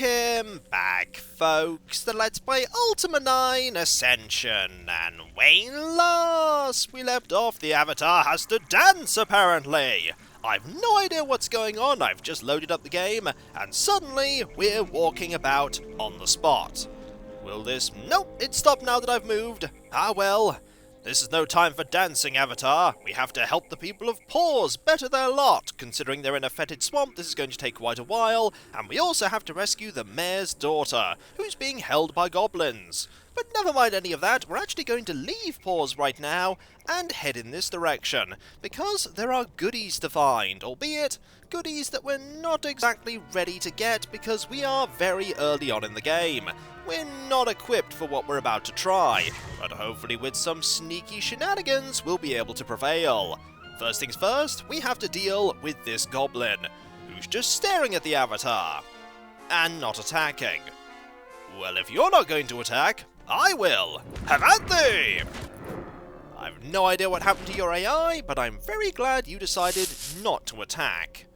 Welcome back, folks, to Let's Play Ultima 9 Ascension. And when last we left off, the Avatar has to dance, apparently. I've no idea what's going on. I've just loaded up the game, and suddenly we're walking about on the spot. Will this... Nope, it stopped now that I've moved. Ah well. This is no time for dancing, Avatar. We have to help the people of Paws better their lot. Considering they're in a fetid swamp, this is going to take quite a while, and we also have to rescue the mayor's daughter, who's being held by goblins. But never mind any of that, we're actually going to leave Paws right now and head in this direction, because there are goodies to find, albeit goodies that we're not exactly ready to get because we are very early on in the game. We're not equipped for what we're about to try, but hopefully with some sneaky shenanigans we'll be able to prevail. First things first, we have to deal with this goblin, who's just staring at the Avatar, and not attacking. Well, if you're not going to attack, I will! Have at thee! I've no idea what happened to your AI, but I'm very glad you decided not to attack.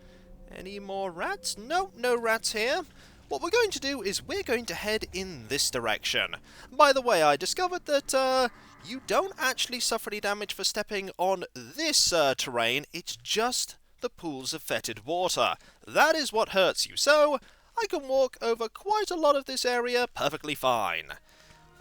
Any more rats? No, no rats here. What we're going to do is we're going to head in this direction. By the way, I discovered that you don't actually suffer any damage for stepping on this terrain, it's just the pools of fetid water. That is what hurts you, so I can walk over quite a lot of this area perfectly fine.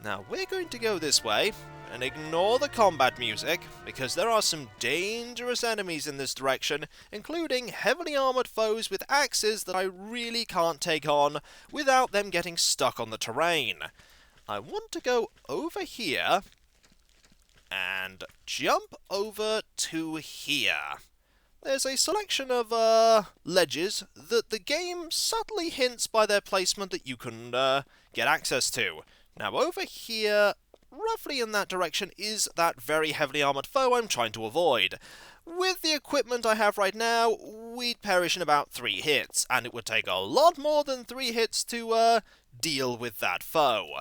Now we're going to go this way and ignore the combat music, because there are some dangerous enemies in this direction, including heavily armoured foes with axes that I really can't take on without them getting stuck on the terrain. I want to go over here and jump over to here. There's a selection of ledges that the game subtly hints by their placement that you can get access to. Now over here, roughly in that direction, is that very heavily armoured foe I'm trying to avoid. With the equipment I have right now, we'd perish in about 3 hits, and it would take a lot more than 3 hits to deal with that foe.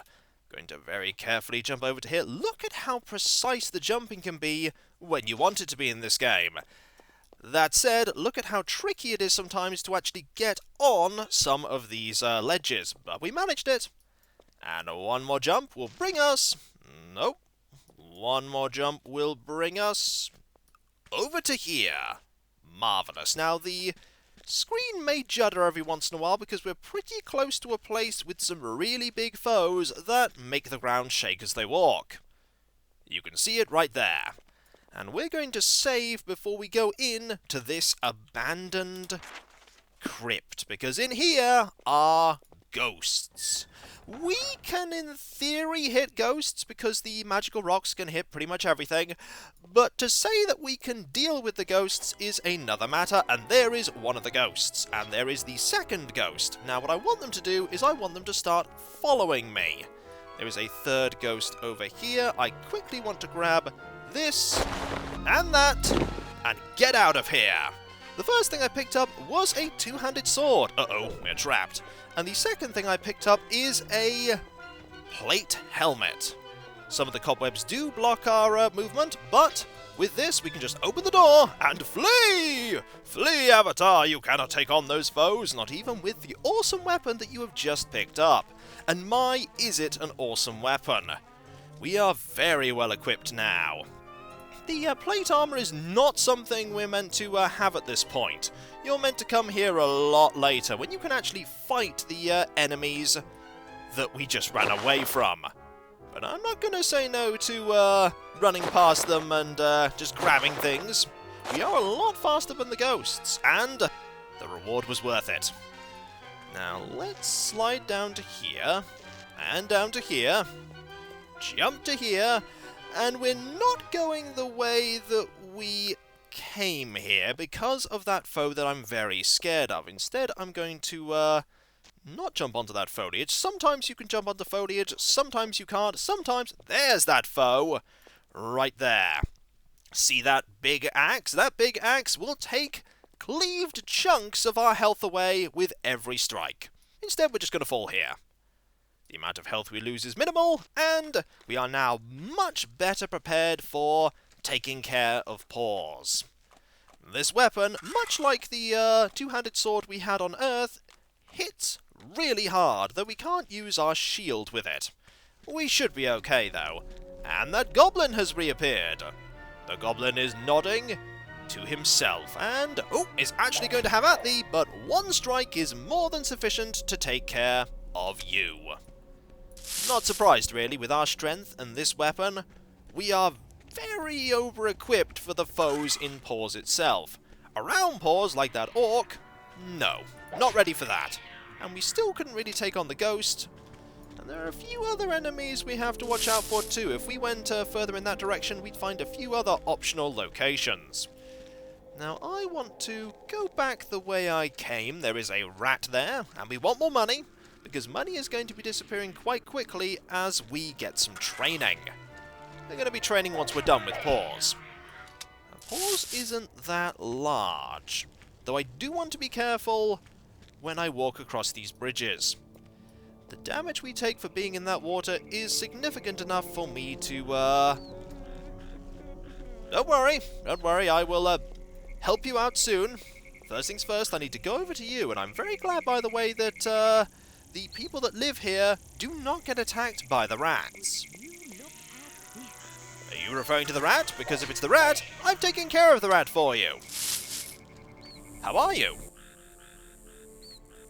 Going to very carefully jump over to here. Look at how precise the jumping can be when you want it to be in this game. That said, look at how tricky it is sometimes to actually get on some of these ledges, but we managed it. And one more jump will bring us... Nope. One more jump will bring us... over to here. Marvellous. Now, the screen may judder every once in a while because we're pretty close to a place with some really big foes that make the ground shake as they walk. You can see it right there. And we're going to save before we go in to this abandoned crypt, because in here are ghosts. We can, in theory, hit ghosts because the magical rocks can hit pretty much everything, but to say that we can deal with the ghosts is another matter, and there is one of the ghosts, and there is the second ghost. Now, what I want them to do is I want them to start following me. There is a third ghost over here. I quickly want to grab this and that and get out of here. The first thing I picked up was a two-handed sword. Uh-oh, we're trapped. And the second thing I picked up is a plate helmet. Some of the cobwebs do block our movement, but with this we can just open the door and flee! Flee, Avatar! You cannot take on those foes, not even with the awesome weapon that you have just picked up. And my, is it an awesome weapon. We are very well equipped now. The plate armor is not something we're meant to have at this point. You're meant to come here a lot later, when you can actually fight the enemies that we just ran away from. But I'm not going to say no to running past them and just grabbing things. We are a lot faster than the ghosts, and the reward was worth it. Now let's slide down to here, and down to here, jump to here, and we're not going the way that we came here because of that foe that I'm very scared of. Instead, I'm going to not jump onto that foliage. Sometimes you can jump onto foliage, sometimes you can't. Sometimes, there's that foe right there. See that big axe? That big axe will take cleaved chunks of our health away with every strike. Instead, we're just going to fall here. The amount of health we lose is minimal, and we are now much better prepared for taking care of Paws. This weapon, much like the two-handed sword we had on Earth, hits really hard, though we can't use our shield with it. We should be okay, though. And that goblin has reappeared. The goblin is nodding to himself, and, is actually going to have at thee, but one strike is more than sufficient to take care of you. Not surprised, really, with our strength and this weapon. We are very over-equipped for the foes in Paws itself. Around Paws, like that orc, no, not ready for that. And we still couldn't really take on the ghost. And there are a few other enemies we have to watch out for too. If we went further in that direction, we'd find a few other optional locations. Now, I want to go back the way I came. There is a rat there, and we want more money, because money is going to be disappearing quite quickly as we get some training. We're going to be training once we're done with Paws. Now, Paws isn't that large, though I do want to be careful when I walk across these bridges. The damage we take for being in that water is significant enough for me to, Don't worry, I will, help you out soon. First things first, I need to go over to you, and I'm very glad, by the way, that, the people that live here do not get attacked by the rats. Are you referring to the rat? Because if it's the rat, I've taken care of the rat for you. How are you?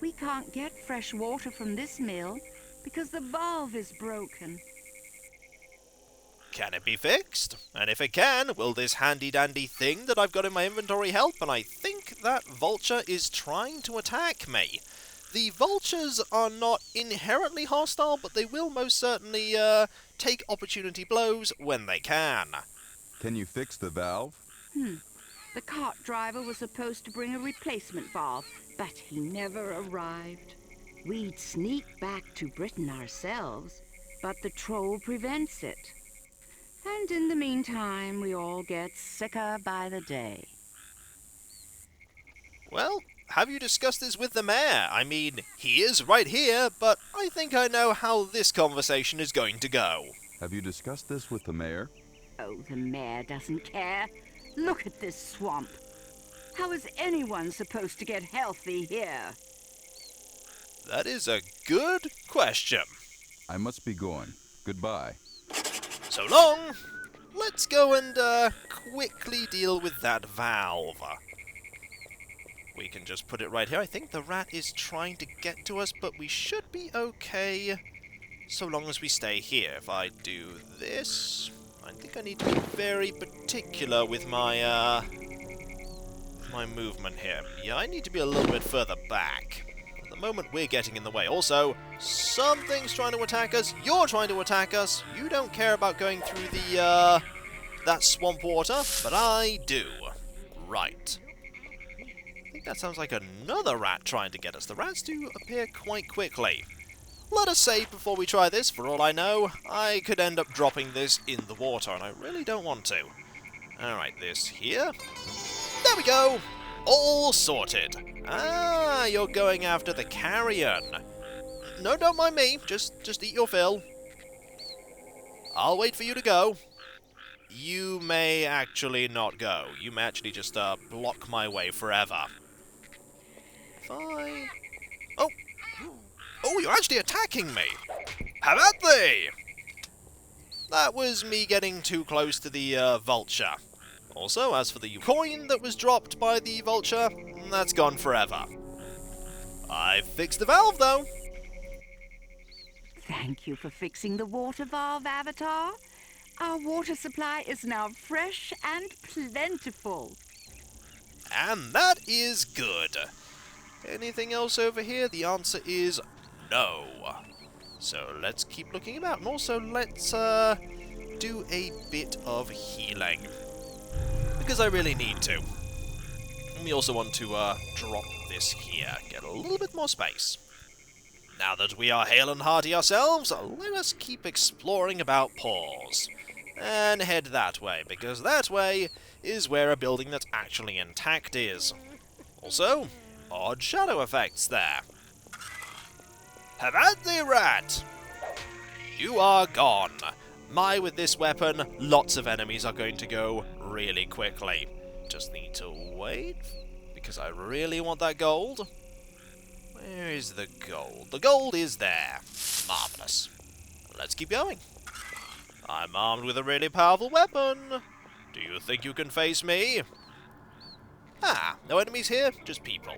We can't get fresh water from this mill because the valve is broken. Can it be fixed? And if it can, will this handy-dandy thing that I've got in my inventory help? And I think that vulture is trying to attack me. The vultures are not inherently hostile, but they will most certainly take opportunity blows when they can. Can you fix the valve? The cart driver was supposed to bring a replacement valve, but he never arrived. We'd sneak back to Britain ourselves, but the troll prevents it. And in the meantime, we all get sicker by the day. Well, have you discussed this with the mayor? I mean, he is right here, but I think I know how this conversation is going to go. Have you discussed this with the mayor? Oh, the mayor doesn't care. Look at this swamp. How is anyone supposed to get healthy here? That is a good question. I must be going. Goodbye. So long! Let's go and quickly deal with that valve. We can just put it right here. I think the rat is trying to get to us, but we should be okay so long as we stay here. If I do this, I think I need to be very particular with my my movement here. Yeah, I need to be a little bit further back. At the moment, we're getting in the way. Also, something's trying to attack us. You're trying to attack us. You don't care about going through the that swamp water, but I do. Right. I think that sounds like another rat trying to get us. The rats do appear quite quickly. Let us save before we try this. For all I know, I could end up dropping this in the water, and I really don't want to. Alright, this here. There we go! All sorted. Ah, you're going after the carrion. No, don't mind me. Just eat your fill. I'll wait for you to go. You may actually not go. You may actually just block my way forever. Fine. Oh! Oh, you're actually attacking me! Have at thee! That was me getting too close to the vulture. Also, as for the coin that was dropped by the vulture, that's gone forever. I've fixed the valve, though. Thank you for fixing the water valve, Avatar. Our water supply is now fresh and plentiful. And that is good. Anything else over here? The answer is no. So let's keep looking about, and also let's do a bit of healing. Because I really need to. And we also want to drop this here, get a little bit more space. Now that we are hale and hearty ourselves, let us keep exploring about Paws. And head that way, because that way is where a building that's actually intact is. Also, odd shadow effects there. Have at thee, rat! You are gone. My, with this weapon, lots of enemies are going to go really quickly. Just need to wait, because I really want that gold. Where is the gold? The gold is there. Marvellous. Let's keep going. I'm armed with a really powerful weapon. Do you think you can face me? Ah, no enemies here, just people.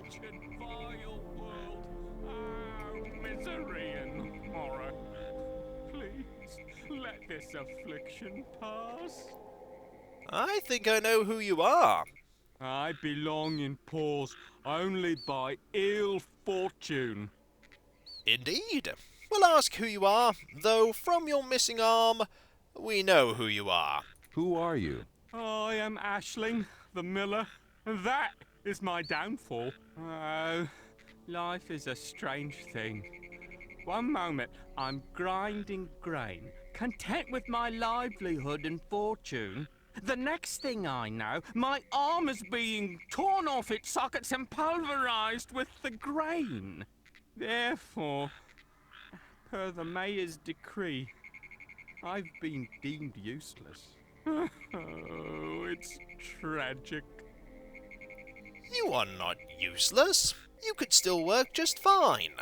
Vile world. Oh, misery and horror. Please, let this affliction pass. I think I know who you are. I belong in Paws only by ill fortune. Indeed. We'll ask who you are, though from your missing arm, we know who you are. Who are you? I am Ashling, the miller, and that is my downfall. Oh, life is a strange thing. One moment I'm grinding grain, content with my livelihood and fortune. The next thing I know, my arm is being torn off its sockets and pulverized with the grain. Therefore, per the mayor's decree, I've been deemed useless. Oh, it's tragic. You are not useless. You could still work just fine.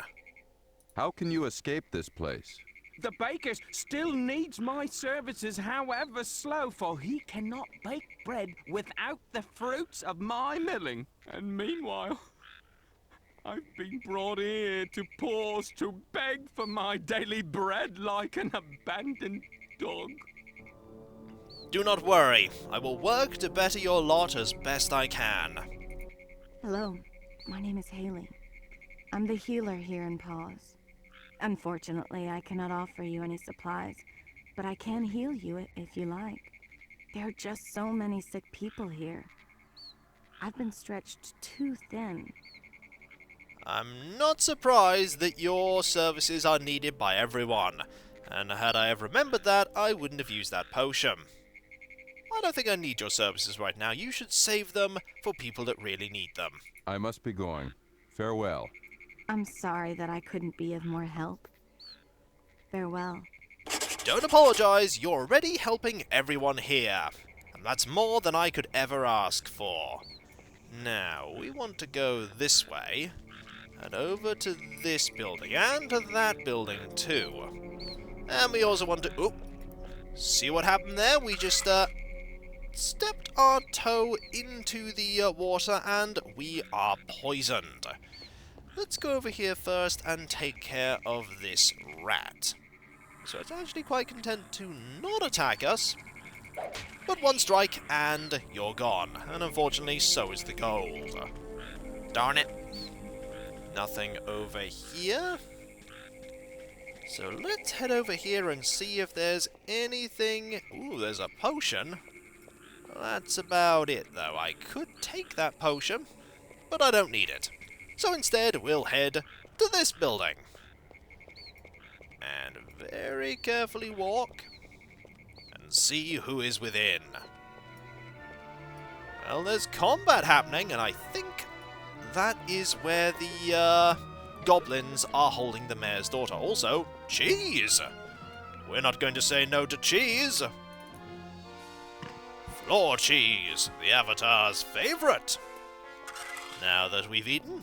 How can you escape this place? The baker still needs my services, however slow, for he cannot bake bread without the fruits of my milling. And meanwhile, I've been brought here to Paws to beg for my daily bread like an abandoned dog. Do not worry. I will work to better your lot as best I can. Hello, my name is Haley. I'm the healer here in Paws. Unfortunately, I cannot offer you any supplies, but I can heal you if you like. There are just so many sick people here. I've been stretched too thin. I'm not surprised that your services are needed by everyone, and had I have remembered that, I wouldn't have used that potion. I don't think I need your services right now. You should save them for people that really need them. I must be going. Farewell. I'm sorry that I couldn't be of more help. Farewell. Don't apologize, you're already helping everyone here, and that's more than I could ever ask for. Now, we want to go this way, and over to this building, and to that building too. And we also want to... Oop! See what happened there? We just, stepped our toe into the water, and we are poisoned. Let's go over here first and take care of this rat. So it's actually quite content to not attack us. But one strike and you're gone. And unfortunately, so is the gold. Darn it. Nothing over here. So let's head over here and see if there's anything... Ooh, there's a potion. That's about it, though. I could take that potion, but I don't need it. So instead, we'll head to this building. And very carefully walk and see who is within. Well, there's combat happening, and I think that is where the goblins are holding the mayor's daughter. Also, cheese! We're not going to say no to cheese. Floor cheese, the Avatar's favourite. Now that we've eaten,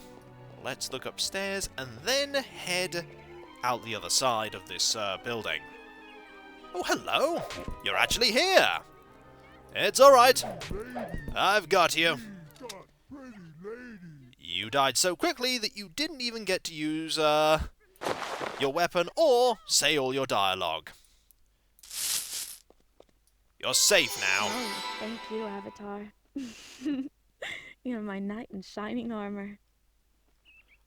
let's look upstairs and then head out the other side of this building. Oh, hello! You're actually here! It's alright. I've got you. You died so quickly that you didn't even get to use your weapon or say all your dialogue. You're safe now. Oh, thank you, Avatar. You're my knight in shining armor.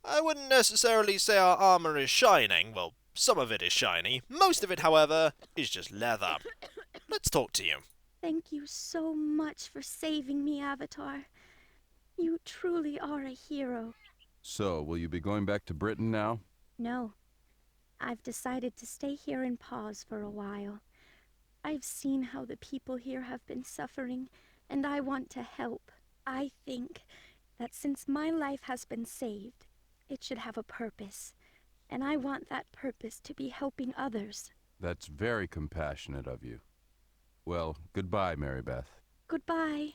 I wouldn't necessarily say our armor is shining. Well, some of it is shiny. Most of it, however, is just leather. Let's talk to you. Thank you so much for saving me, Avatar. You truly are a hero. So, will you be going back to Britain now? No, I've decided to stay here in Paws for a while. I've seen how the people here have been suffering, and I want to help. I think that since my life has been saved, it should have a purpose, and I want that purpose to be helping others. That's very compassionate of you. Well, goodbye, Mary Beth. Goodbye.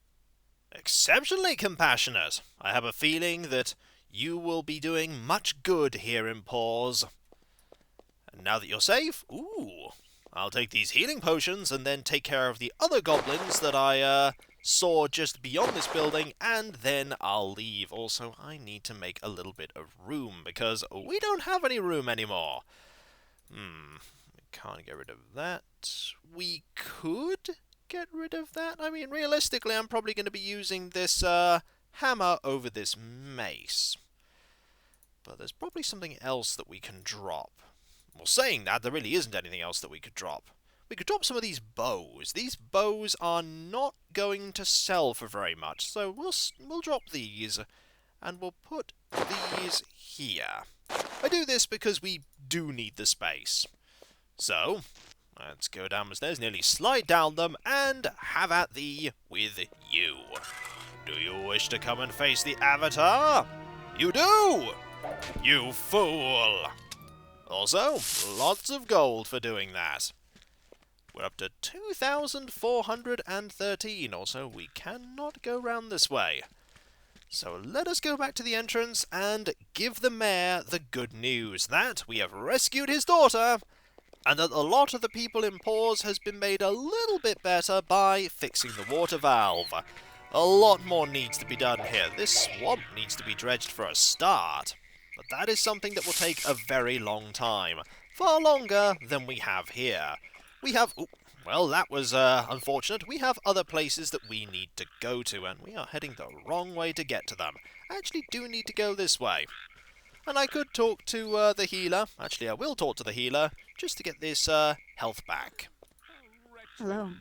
Exceptionally compassionate. I have a feeling that you will be doing much good here in Paws. And now that you're safe, I'll take these healing potions and then take care of the other goblins that I saw just beyond this building, and then I'll leave. Also, I need to make a little bit of room, because we don't have any room anymore. We can't get rid of that. We could get rid of that. I mean, realistically, I'm probably going to be using this hammer over this mace. But there's probably something else that we can drop. Well, saying that, there really isn't anything else that we could drop. We could drop some of these bows. These bows are not going to sell for very much, so we'll drop these, and we'll put these here. I do this because we do need the space. So, let's go down the stairs, nearly slide down them, and have at thee with you. Do you wish to come and face the Avatar? You do! You fool! Also, lots of gold for doing that. We're up to 2,413, also we cannot go round this way. So let us go back to the entrance and give the mayor the good news that we have rescued his daughter, and that a lot of the people in Paws has been made a little bit better by fixing the water valve. A lot more needs to be done here. This swamp needs to be dredged for a start. But that is something that will take a very long time. Far longer than we have here. We have... well, that was unfortunate. We have other places that we need to go to, and we are heading the wrong way to get to them. I actually do need to go this way. And I could talk to the healer. Actually, I will talk to the healer, just to get this health back. Hello,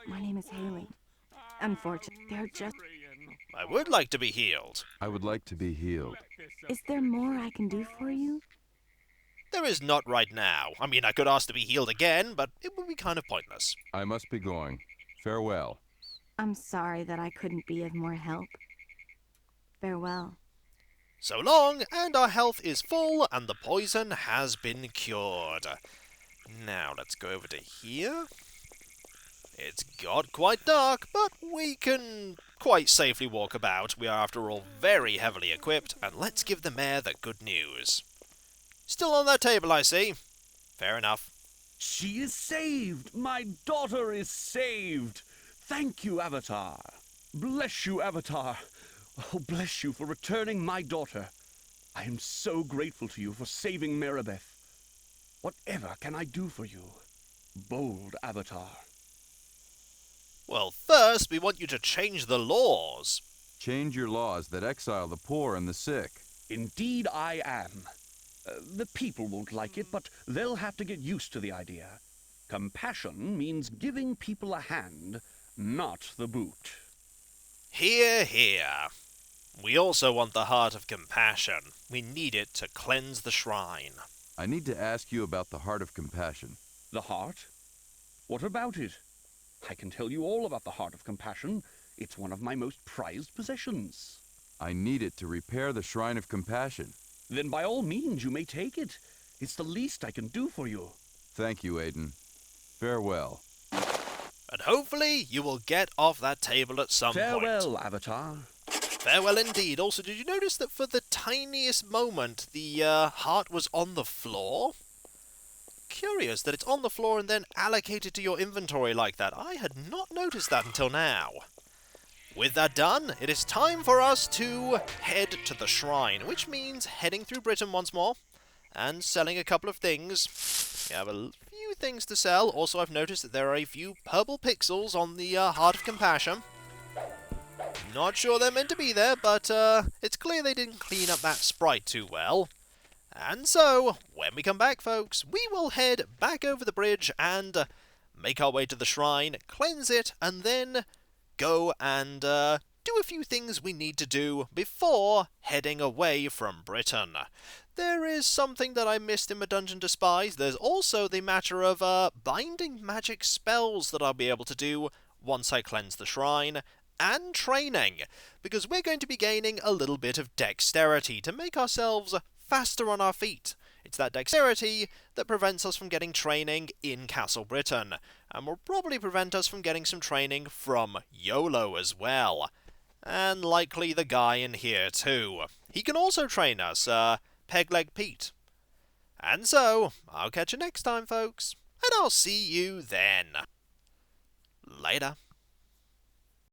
my name is Haley. Unfortunately, they're just... I would like to be healed. I would like to be healed. Is there more I can do for you? There is not right now. I mean, I could ask to be healed again, but it would be kind of pointless. I must be going. Farewell. I'm sorry that I couldn't be of more help. Farewell. So long, and our health is full, and the poison has been cured. Now, let's go over to here. It's got quite dark, but we can quite safely walk about. We are, after all, very heavily equipped, and let's give the mayor the good news. Still on that table, I see. Fair enough. She is saved! My daughter is saved! Thank you, Avatar. Bless you, Avatar. Oh, bless you for returning my daughter. I am so grateful to you for saving Maribeth. Whatever can I do for you, bold Avatar? Well, first, we want you to change the laws. Change your laws that exile the poor and the sick. Indeed I am. The people won't like it, but they'll have to get used to the idea. Compassion means giving people a hand, not the boot. Hear, hear. We also want the heart of compassion. We need it to cleanse the shrine. I need to ask you about the heart of compassion. The heart? What about it? I can tell you all about the heart of compassion. It's one of my most prized possessions. I need it to repair the shrine of compassion. Then by all means you may take it. It's the least I can do for you. Thank you, Aiden. Farewell. And hopefully you will get off that table at some point. Farewell, Avatar. Farewell indeed. Also, did you notice that for the tiniest moment the heart was on the floor? Curious that it's on the floor and then allocated to your inventory like that. I had not noticed that until now. With that done, it is time for us to head to the shrine, which means heading through Britain once more and selling a couple of things. We have a few things to sell. Also, I've noticed that there are a few purple pixels on the Heart of Compassion. Not sure they're meant to be there, but it's clear they didn't clean up that sprite too well. And so, when we come back, folks, we will head back over the bridge and make our way to the shrine, cleanse it, and then go and do a few things we need to do before heading away from Britain. There is something that I missed in my Dungeon to Spies. There's also the matter of binding magic spells that I'll be able to do once I cleanse the shrine, and training, because we're going to be gaining a little bit of dexterity to make ourselves faster on our feet. It's that dexterity that prevents us from getting training in Castle Britain, and will probably prevent us from getting some training from YOLO as well. And likely the guy in here too. he can also train us, Pegleg Pete. And so, I'll catch you next time, folks, and I'll see you then. Later.